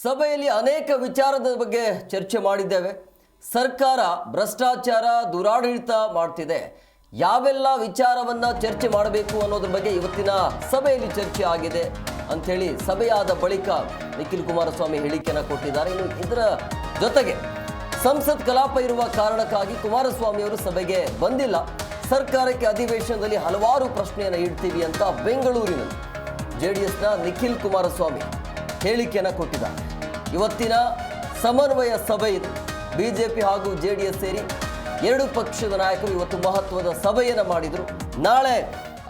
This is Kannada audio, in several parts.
ಸಭೆಯಲ್ಲಿ ಅನೇಕ ವಿಚಾರದ ಬಗ್ಗೆ ಚರ್ಚೆ ಮಾಡಿದ್ದೇವೆ. ಸರ್ಕಾರ ಭ್ರಷ್ಟಾಚಾರ ದುರಾಡಳಿತ ಮಾಡ್ತಿದೆ. ಯಾವೆಲ್ಲ ವಿಚಾರವನ್ನ ಚರ್ಚೆ ಮಾಡಬೇಕು ಅನ್ನೋದ್ರ ಬಗ್ಗೆ ಇವತ್ತಿನ ಸಭೆಯಲ್ಲಿ ಚರ್ಚೆ ಆಗಿದೆ ಅಂಥೇಳಿ ಸಭೆಯಾದ ಬಳಿಕ ನಿಖಿಲ್ ಕುಮಾರಸ್ವಾಮಿ ಹೇಳಿಕೆಯನ್ನು ಕೊಟ್ಟಿದ್ದಾರೆ. ಇನ್ನು ಇದರ ಜೊತೆಗೆ ಸಂಸತ್ ಕಲಾಪ ಇರುವ ಕಾರಣಕ್ಕಾಗಿ ಕುಮಾರಸ್ವಾಮಿ ಅವರು ಸಭೆಗೆ ಬಂದಿಲ್ಲ. ಸರ್ಕಾರಕ್ಕೆ ಅಧಿವೇಶನದಲ್ಲಿ ಹಲವಾರು ಪ್ರಶ್ನೆಯನ್ನು ಇಡ್ತೀವಿ ಅಂತ ಬೆಂಗಳೂರಿನಲ್ಲಿ ಜೆಡಿಎಸ್ನ ನಿಖಿಲ್ ಕುಮಾರಸ್ವಾಮಿ ಹೇಳಿಕೆಯನ್ನು ಕೊಟ್ಟಿದ್ದಾರೆ. ಇವತ್ತಿನ ಸಮನ್ವಯ ಸಭೆ ಇದೆ. ಬಿಜೆಪಿ ಹಾಗೂ ಜೆಡಿಎಸ್ ಸೇರಿ ಎರಡು ಪಕ್ಷದ ನಾಯಕರು ಇವತ್ತು ಮಹತ್ವದ ಸಭೆಯನ್ನು ಮಾಡಿದರು. ನಾಳೆ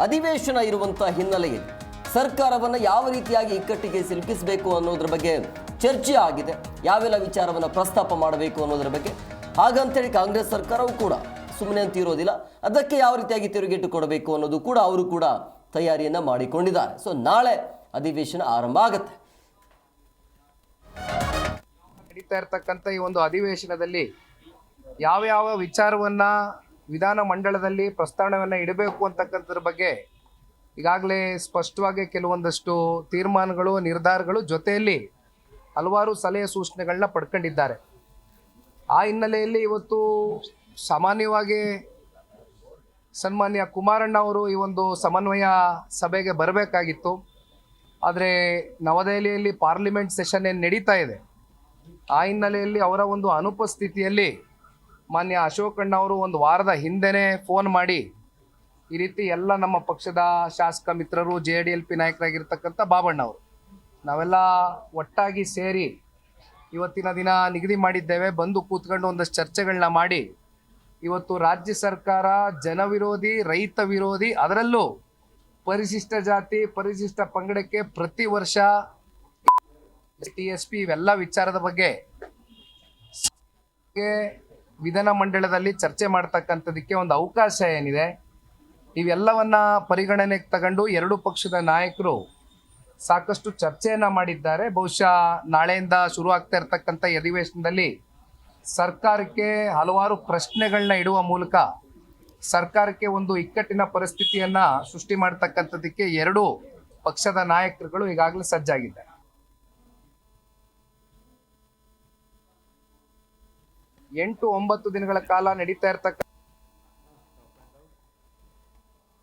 ಅಧಿವೇಶನ ಇರುವಂಥ ಹಿನ್ನೆಲೆಯಲ್ಲಿ ಸರ್ಕಾರವನ್ನು ಯಾವ ರೀತಿಯಾಗಿ ಇಕ್ಕಟ್ಟಿಗೆ ಸಿಲುಕಿಸಬೇಕು ಅನ್ನೋದ್ರ ಬಗ್ಗೆ ಚರ್ಚೆ ಆಗಿದೆ. ಯಾವೆಲ್ಲ ವಿಚಾರವನ್ನು ಪ್ರಸ್ತಾಪ ಮಾಡಬೇಕು ಅನ್ನೋದ್ರ ಬಗ್ಗೆ. ಹಾಗಂತೇಳಿ ಕಾಂಗ್ರೆಸ್ ಸರ್ಕಾರವು ಕೂಡ ಸುಮ್ಮನೆ ಅಂತ ಇರೋದಿಲ್ಲ. ಅದಕ್ಕೆ ಯಾವ ರೀತಿಯಾಗಿ ತಿರುಗೇಟು ಕೊಡಬೇಕು ಅನ್ನೋದು ಕೂಡ ಅವರು ಕೂಡ ತಯಾರಿಯನ್ನು ಮಾಡಿಕೊಂಡಿದ್ದಾರೆ. ಸೊ ನಾಳೆ ಅಧಿವೇಶನ ಆರಂಭ ಆಗುತ್ತೆ. ನಡೀತಾ ಇರತಕ್ಕಂಥ ಈ ಒಂದು ಅಧಿವೇಶನದಲ್ಲಿ ಯಾವ ವಿಚಾರವನ್ನ ವಿಧಾನ ಮಂಡಲದಲ್ಲಿ ಪ್ರಸ್ತಾವನೆಯನ್ನ ಇಡಬೇಕು ಅಂತಕ್ಕಂಥದ್ರ ಬಗ್ಗೆ ಈಗಾಗಲೇ ಸ್ಪಷ್ಟವಾಗಿ ಕೆಲವೊಂದಷ್ಟು ತೀರ್ಮಾನಗಳು ನಿರ್ಧಾರಗಳು ಜೊತೆಯಲ್ಲಿ ಹಲವಾರು ಸಲಹೆ ಸೂಚನೆಗಳನ್ನ ಪಡ್ಕೊಂಡಿದ್ದಾರೆ. ಆ ಹಿನ್ನೆಲೆಯಲ್ಲಿ ಇವತ್ತು ಸಾಮಾನ್ಯವಾಗಿ ಸನ್ಮಾನ್ಯ ಕುಮಾರಣ್ಣ ಅವರು ಈ ಒಂದು ಸಮನ್ವಯ ಸಭೆಗೆ ಬರಬೇಕಾಗಿತ್ತು. ಆದರೆ ನವದೆಹಲಿಯಲ್ಲಿ ಪಾರ್ಲಿಮೆಂಟ್ ಸೆಷನ್ ಏನು ನಡೀತಾ ಇದೆ, ಆ ಹಿನ್ನೆಲೆಯಲ್ಲಿ ಅವರ ಒಂದು ಅನುಪಸ್ಥಿತಿಯಲ್ಲಿ ಮಾನ್ಯ ಅಶೋಕಣ್ಣ ಅವರು ಒಂದು ವಾರದ ಹಿಂದೆನೇ ಫೋನ್ ಮಾಡಿ ಈ ರೀತಿ ಎಲ್ಲ ನಮ್ಮ ಪಕ್ಷದ ಶಾಸಕ ಮಿತ್ರರು JDLP ನಾಯಕರಾಗಿರ್ತಕ್ಕಂಥ ಬಾಬಣ್ಣ ಅವರು ನಾವೆಲ್ಲ ಒಟ್ಟಾಗಿ ಸೇರಿ ಇವತ್ತಿನ ದಿನ ನಿಗದಿ ಮಾಡಿದ್ದೇವೆ. ಬಂದು ಕೂತ್ಕೊಂಡು ಒಂದಷ್ಟು ಚರ್ಚೆಗಳನ್ನ ಮಾಡಿ ಇವತ್ತು ರಾಜ್ಯ ಸರ್ಕಾರ ಜನವಿರೋಧಿ, ರೈತ ವಿರೋಧಿ, ಅದರಲ್ಲೂ ಪರಿಶಿಷ್ಟ ಜಾತಿ ಪರಿಶಿಷ್ಟ ಪಂಗಡಕ್ಕೆ ಪ್ರತಿ ವರ್ಷ TSP ಇವೆಲ್ಲ ವಿಚಾರದ ಬಗ್ಗೆ ವಿಧಾನ ಮಂಡಲದಲ್ಲಿ ಚರ್ಚೆ ಮಾಡ್ತಕ್ಕಂಥದಕ್ಕೆ ಒಂದು ಅವಕಾಶ ಏನಿದೆ, ಇವೆಲ್ಲವನ್ನ ಪರಿಗಣನೆಗೆ ತಗೊಂಡು ಎರಡು ಪಕ್ಷದ ನಾಯಕರು ಸಾಕಷ್ಟು ಚರ್ಚೆಯನ್ನ ಮಾಡಿದ್ದಾರೆ. ಬಹುಶಃ ನಾಳೆಯಿಂದ ಶುರು ಆಗ್ತಾ ಇರತಕ್ಕಂಥ ಅಧಿವೇಶನದಲ್ಲಿ ಸರ್ಕಾರಕ್ಕೆ ಹಲವಾರು ಪ್ರಶ್ನೆಗಳನ್ನ ಇಡುವ ಮೂಲಕ ಸರ್ಕಾರಕ್ಕೆ ಒಂದು ಇಕ್ಕಟ್ಟಿನ ಪರಿಸ್ಥಿತಿಯನ್ನ ಸೃಷ್ಟಿ ಮಾಡ್ತಕ್ಕಂಥದಕ್ಕೆ ಎರಡು ಪಕ್ಷದ ನಾಯಕರುಗಳು ಈಗಾಗಲೇ ಸಜ್ಜಾಗಿದ್ದಾರೆ. 8-9 ದಿನಗಳ ಕಾಲ ನಡೀತಾ ಇರತಕ್ಕ